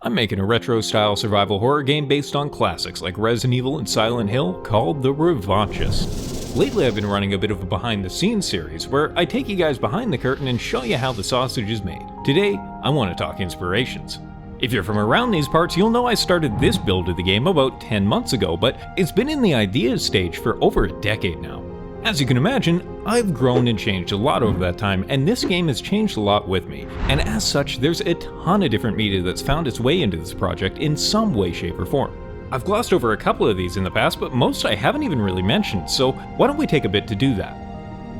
I'm making a retro-style survival horror game based on classics like Resident Evil and Silent Hill called The Revanchist. Lately I've been running a bit of a behind-the-scenes series where I take you guys behind the curtain and show you how the sausage is made. Today, I want to talk inspirations. If you're from around these parts, you'll know I started this build of the game about 10 months ago, but it's been in the ideas stage for over a decade now. As you can imagine, I've grown and changed a lot over that time, and this game has changed a lot with me, and as such, there's a ton of different media that's found its way into this project in some way, shape, or form. I've glossed over a couple of these in the past, but most I haven't even really mentioned, so why don't we take a bit to do that?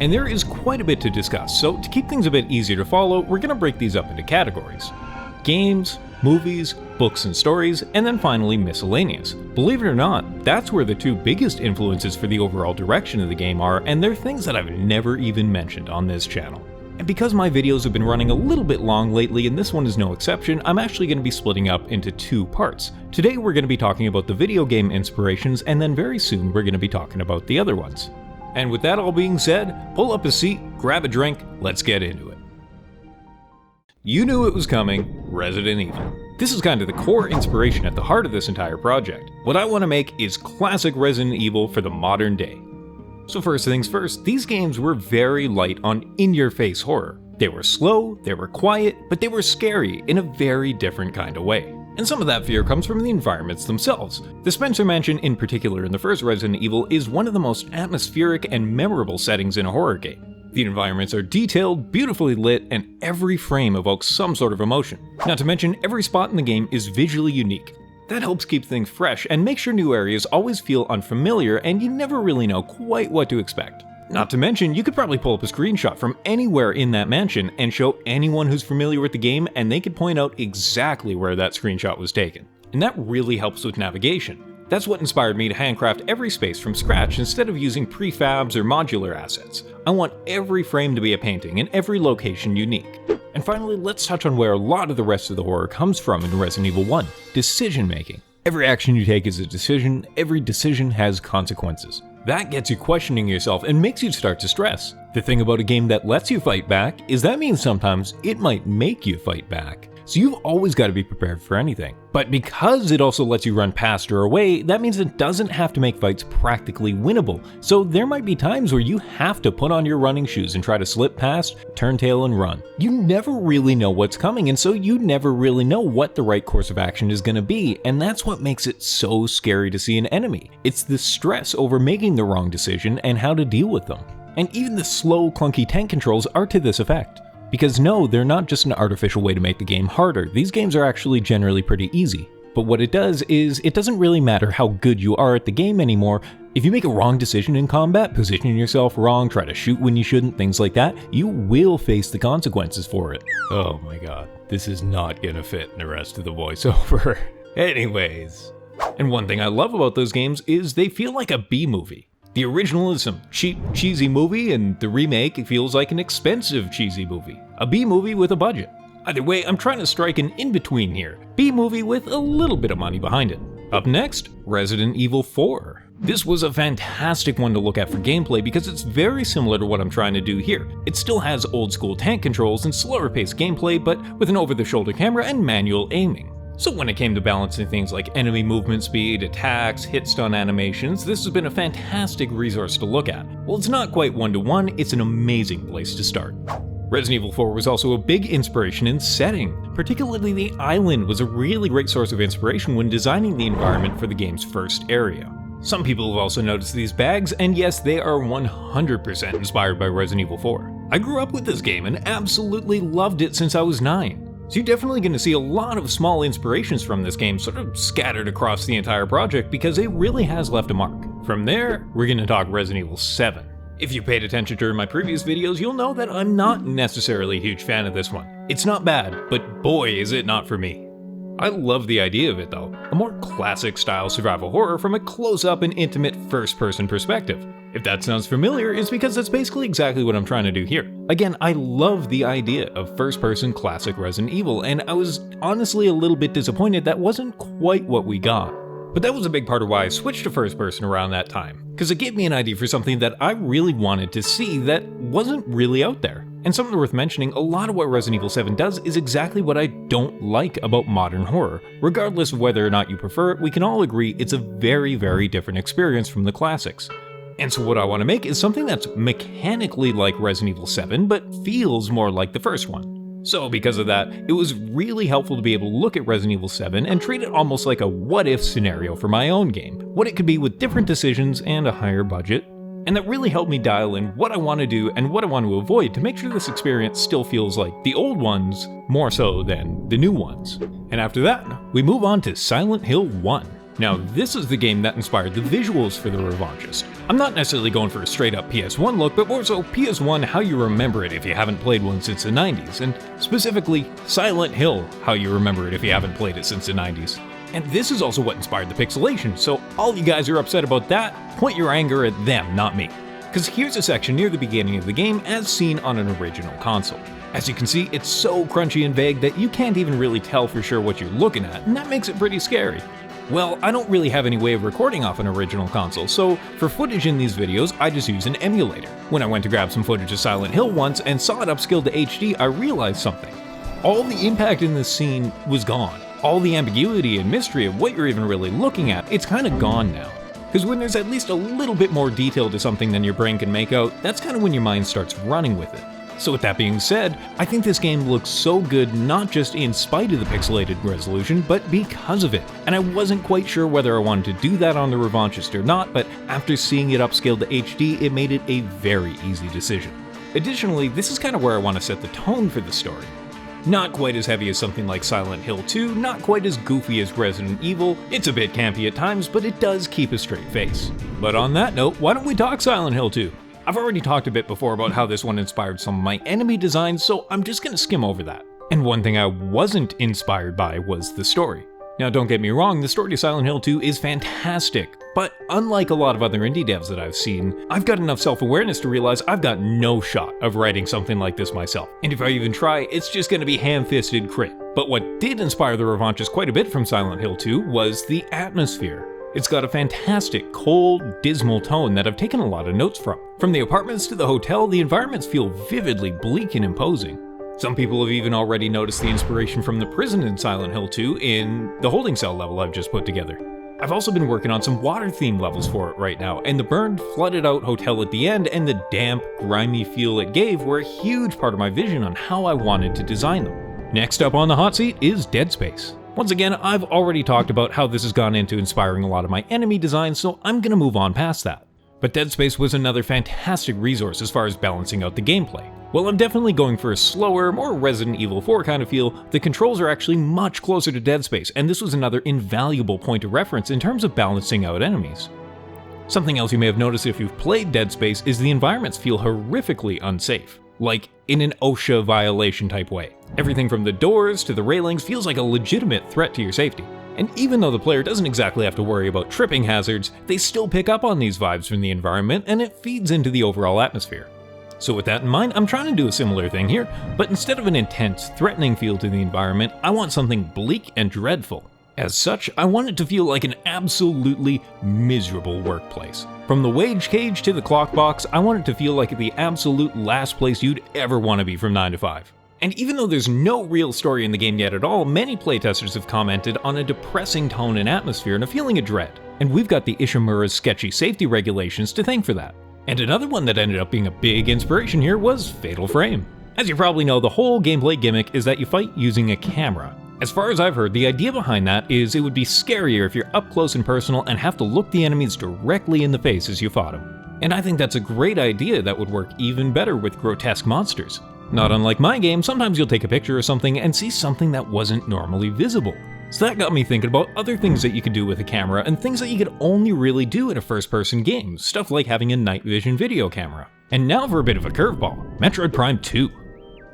And there is quite a bit to discuss, so to keep things a bit easier to follow, we're going to break these up into categories. Games, movies, books and stories, and then finally miscellaneous. Believe it or not, that's where the two biggest influences for the overall direction of the game are, and they're things that I've never even mentioned on this channel. And because my videos have been running a little bit long lately, and this one is no exception, I'm actually going to be splitting up into two parts. Today we're going to be talking about the video game inspirations, and then very soon we're going to be talking about the other ones. And with that all being said, pull up a seat, grab a drink, let's get into it. You knew it was coming, Resident Evil. This is kind of the core inspiration at the heart of this entire project. What I want to make is classic Resident Evil for the modern day. So first things first, these games were very light on in-your-face horror. They were slow, they were quiet, but they were scary in a very different kind of way. And some of that fear comes from the environments themselves. The Spencer Mansion in particular in the first Resident Evil is one of the most atmospheric and memorable settings in a horror game. The environments are detailed, beautifully lit, and every frame evokes some sort of emotion. Not to mention, every spot in the game is visually unique. That helps keep things fresh and makes your new areas always feel unfamiliar and you never really know quite what to expect. Not to mention, you could probably pull up a screenshot from anywhere in that mansion and show anyone who's familiar with the game and they could point out exactly where that screenshot was taken. And that really helps with navigation. That's what inspired me to handcraft every space from scratch instead of using prefabs or modular assets. I want every frame to be a painting and every location unique. And finally, let's touch on where a lot of the rest of the horror comes from in Resident Evil 1, decision making. Every action you take is a decision, every decision has consequences. That gets you questioning yourself and makes you start to stress. The thing about a game that lets you fight back is that means sometimes it might make you fight back. So you've always got to be prepared for anything. But because it also lets you run past or away, that means it doesn't have to make fights practically winnable. So there might be times where you have to put on your running shoes and try to slip past, turn tail and run. You never really know what's coming, and so you never really know what the right course of action is going to be, and that's what makes it so scary to see an enemy. It's the stress over making the wrong decision and how to deal with them. And even the slow, clunky tank controls are to this effect. Because no, they're not just an artificial way to make the game harder, these games are actually generally pretty easy. But what it does is, it doesn't really matter how good you are at the game anymore. If you make a wrong decision in combat, position yourself wrong, try to shoot when you shouldn't, things like that, you will face the consequences for it. Oh my god, this is not gonna fit in the rest of the voiceover. Anyways. And one thing I love about those games is they feel like a B-movie. The original is some cheap, cheesy movie, and the remake feels like an expensive, cheesy movie. A B-movie with a budget. Either way, I'm trying to strike an in-between here. B-movie with a little bit of money behind it. Up next, Resident Evil 4. This was a fantastic one to look at for gameplay because it's very similar to what I'm trying to do here. It still has old-school tank controls and slower-paced gameplay, but with an over-the-shoulder camera and manual aiming. So when it came to balancing things like enemy movement speed, attacks, hit stun animations, this has been a fantastic resource to look at. While it's not quite one-to-one, it's an amazing place to start. Resident Evil 4 was also a big inspiration in setting. Particularly the island was a really great source of inspiration when designing the environment for the game's first area. Some people have also noticed these bags, and yes, they are 100% inspired by Resident Evil 4. I grew up with this game and absolutely loved it since I was 9. So you're definitely going to see a lot of small inspirations from this game sort of scattered across the entire project because it really has left a mark. From there, we're going to talk Resident Evil 7. If you paid attention during my previous videos, you'll know that I'm not necessarily a huge fan of this one. It's not bad, but boy is it not for me. I love the idea of it though, a more classic style survival horror from a close-up and intimate first-person perspective. If that sounds familiar, it's because that's basically exactly what I'm trying to do here. Again, I love the idea of first-person classic Resident Evil, and I was honestly a little bit disappointed that wasn't quite what we got. But that was a big part of why I switched to first-person around that time, because it gave me an idea for something that I really wanted to see that wasn't really out there. And something worth mentioning, a lot of what Resident Evil 7 does is exactly what I don't like about modern horror. Regardless of whether or not you prefer it, we can all agree it's a very, very different experience from the classics. And so what I want to make is something that's mechanically like Resident Evil 7, but feels more like the first one. So because of that, it was really helpful to be able to look at Resident Evil 7 and treat it almost like a what-if scenario for my own game, what it could be with different decisions and a higher budget. And that really helped me dial in what I want to do and what I want to avoid to make sure this experience still feels like the old ones, more so than the new ones. And after that, we move on to Silent Hill 1. Now, this is the game that inspired the visuals for the Revanchist. I'm not necessarily going for a straight-up PS1 look, but more so PS1 how you remember it if you haven't played one since the 90s, and specifically Silent Hill how you remember it if you haven't played it since the 90s. And this is also what inspired the pixelation, so all you guys who are upset about that, point your anger at them, not me. Because here's a section near the beginning of the game as seen on an original console. As you can see, it's so crunchy and vague that you can't even really tell for sure what you're looking at, and that makes it pretty scary. Well, I don't really have any way of recording off an original console, so for footage in these videos, I just use an emulator. When I went to grab some footage of Silent Hill once and saw it upscaled to HD, I realized something. All the impact in this scene was gone. All the ambiguity and mystery of what you're even really looking at, it's kind of gone now. Because when there's at least a little bit more detail to something than your brain can make out, that's kind of when your mind starts running with it. So with that being said, I think this game looks so good not just in spite of the pixelated resolution, but because of it. And I wasn't quite sure whether I wanted to do that on the Revanchist or not, but after seeing it upscaled to HD, it made it a very easy decision. Additionally, this is kind of where I want to set the tone for the story. Not quite as heavy as something like Silent Hill 2, not quite as goofy as Resident Evil, it's a bit campy at times, but it does keep a straight face. But on that note, why don't we talk Silent Hill 2? I've already talked a bit before about how this one inspired some of my enemy designs, so I'm just gonna skim over that. And one thing I wasn't inspired by was the story. Now don't get me wrong, the story to Silent Hill 2 is fantastic, but unlike a lot of other indie devs that I've seen, I've got enough self-awareness to realize I've got no shot of writing something like this myself. And if I even try, it's just gonna be ham-fisted crit. But what did inspire the Revanchist quite a bit from Silent Hill 2 was the atmosphere. It's got a fantastic, cold, dismal tone that I've taken a lot of notes from. From the apartments to the hotel, the environments feel vividly bleak and imposing. Some people have even already noticed the inspiration from the prison in Silent Hill 2 in the holding cell level I've just put together. I've also been working on some water-themed levels for it right now, and the burned, flooded-out hotel at the end and the damp, grimy feel it gave were a huge part of my vision on how I wanted to design them. Next up on the hot seat is Dead Space. Once again, I've already talked about how this has gone into inspiring a lot of my enemy designs, so I'm gonna move on past that. But Dead Space was another fantastic resource as far as balancing out the gameplay. While I'm definitely going for a slower, more Resident Evil 4 kind of feel, the controls are actually much closer to Dead Space, and this was another invaluable point of reference in terms of balancing out enemies. Something else you may have noticed if you've played Dead Space is the environments feel horrifically unsafe. Like in an OSHA violation type way. Everything from the doors to the railings feels like a legitimate threat to your safety. And even though the player doesn't exactly have to worry about tripping hazards, they still pick up on these vibes from the environment and it feeds into the overall atmosphere. So with that in mind, I'm trying to do a similar thing here, but instead of an intense, threatening feel to the environment, I want something bleak and dreadful. As such, I want it to feel like an absolutely miserable workplace. From the wage cage to the clock box, I want it to feel like the absolute last place you'd ever want to be from 9 to 5. And even though there's no real story in the game yet at all, many playtesters have commented on a depressing tone and atmosphere and a feeling of dread. And we've got the Ishimura's sketchy safety regulations to thank for that. And another one that ended up being a big inspiration here was Fatal Frame. As you probably know, the whole gameplay gimmick is that you fight using a camera. As far as I've heard, the idea behind that is it would be scarier if you're up close and personal and have to look the enemies directly in the face as you fought them. And I think that's a great idea that would work even better with grotesque monsters. Not unlike my game, sometimes you'll take a picture of something and see something that wasn't normally visible. So that got me thinking about other things that you could do with a camera and things that you could only really do in a first-person game, stuff like having a night vision video camera. And now for a bit of a curveball, Metroid Prime 2.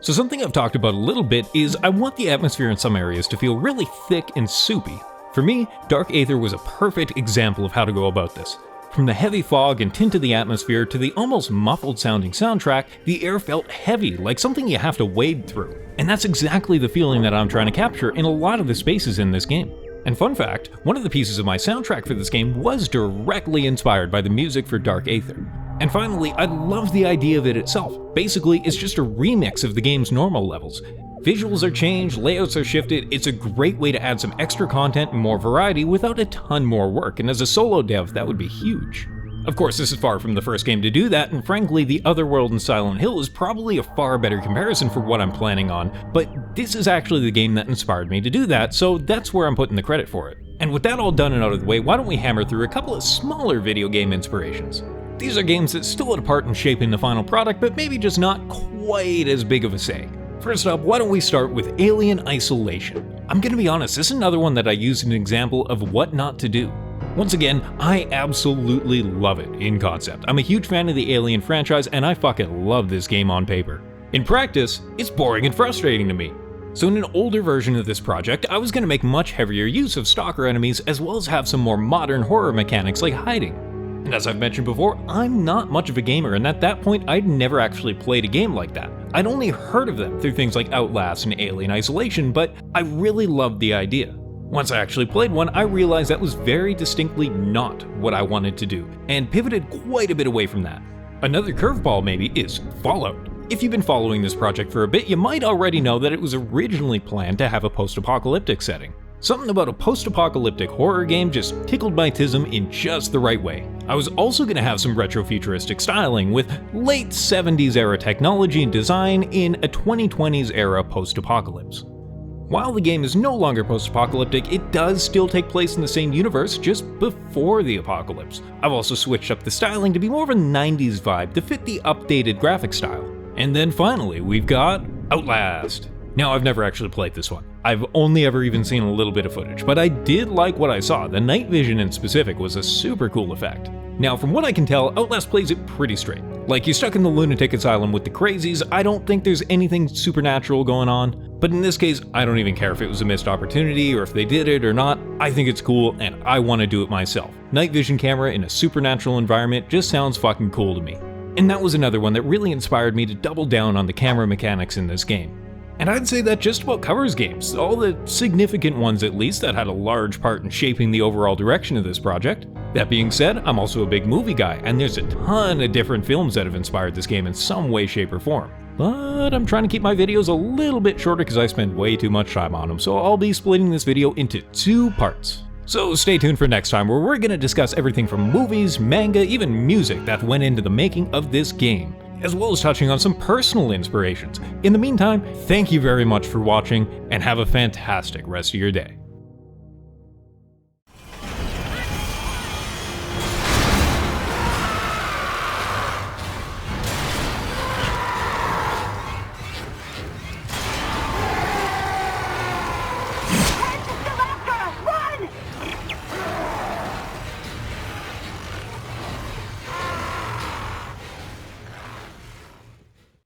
So something I've talked about a little bit is I want the atmosphere in some areas to feel really thick and soupy. For me, Dark Aether was a perfect example of how to go about this. From the heavy fog and tint of the atmosphere to the almost muffled sounding soundtrack, the air felt heavy, like something you have to wade through. And that's exactly the feeling that I'm trying to capture in a lot of the spaces in this game. And fun fact, one of the pieces of my soundtrack for this game was directly inspired by the music for Dark Aether. And finally, I love the idea of it itself. Basically, it's just a remix of the game's normal levels. Visuals are changed, layouts are shifted, it's a great way to add some extra content and more variety without a ton more work, and as a solo dev, that would be huge. Of course, this is far from the first game to do that, and frankly, The Otherworld and Silent Hill is probably a far better comparison for what I'm planning on, but this is actually the game that inspired me to do that, so that's where I'm putting the credit for it. And with that all done and out of the way, why don't we hammer through a couple of smaller video game inspirations? These are games that still had a part in shaping the final product, but maybe just not quite as big of a say. First up, why don't we start with Alien Isolation? I'm gonna be honest, this is another one that I use as an example of what not to do. Once again, I absolutely love it in concept. I'm a huge fan of the Alien franchise, and I fucking love this game on paper. In practice, it's boring and frustrating to me. So in an older version of this project, I was gonna make much heavier use of stalker enemies, as well as have some more modern horror mechanics like hiding. And as I've mentioned before, I'm not much of a gamer, and at that point, I'd never actually played a game like that. I'd only heard of them through things like Outlast and Alien Isolation, but I really loved the idea. Once I actually played one, I realized that was very distinctly not what I wanted to do, and pivoted quite a bit away from that. Another curveball maybe is Fallout. If you've been following this project for a bit, you might already know that it was originally planned to have a post-apocalyptic setting. Something about a post-apocalyptic horror game just tickled my tism in just the right way. I was also going to have some retro-futuristic styling with late 70s era technology and design in a 2020s era post-apocalypse. While the game is no longer post-apocalyptic, it does still take place in the same universe just before the apocalypse. I've also switched up the styling to be more of a 90s vibe to fit the updated graphic style. And then finally, we've got Outlast. Now, I've never actually played this one. I've only ever even seen a little bit of footage, but I did like what I saw. The night vision in specific was a super cool effect. Now, from what I can tell, Outlast plays it pretty straight. Like, you're stuck in the lunatic asylum with the crazies. I don't think there's anything supernatural going on, but in this case, I don't even care if it was a missed opportunity or if they did it or not. I think it's cool, and I want to do it myself. Night vision camera in a supernatural environment just sounds fucking cool to me. And that was another one that really inspired me to double down on the camera mechanics in this game. And I'd say that just about covers games, all the significant ones at least that had a large part in shaping the overall direction of this project. That being said, I'm also a big movie guy, and there's a ton of different films that have inspired this game in some way, shape, or form. But I'm trying to keep my videos a little bit shorter because I spend way too much time on them, so I'll be splitting this video into 2 parts. So stay tuned for next time, where we're going to discuss everything from movies, manga, even music that went into the making of this game, as well as touching on some personal inspirations. In the meantime, thank you very much for watching, and have a fantastic rest of your day.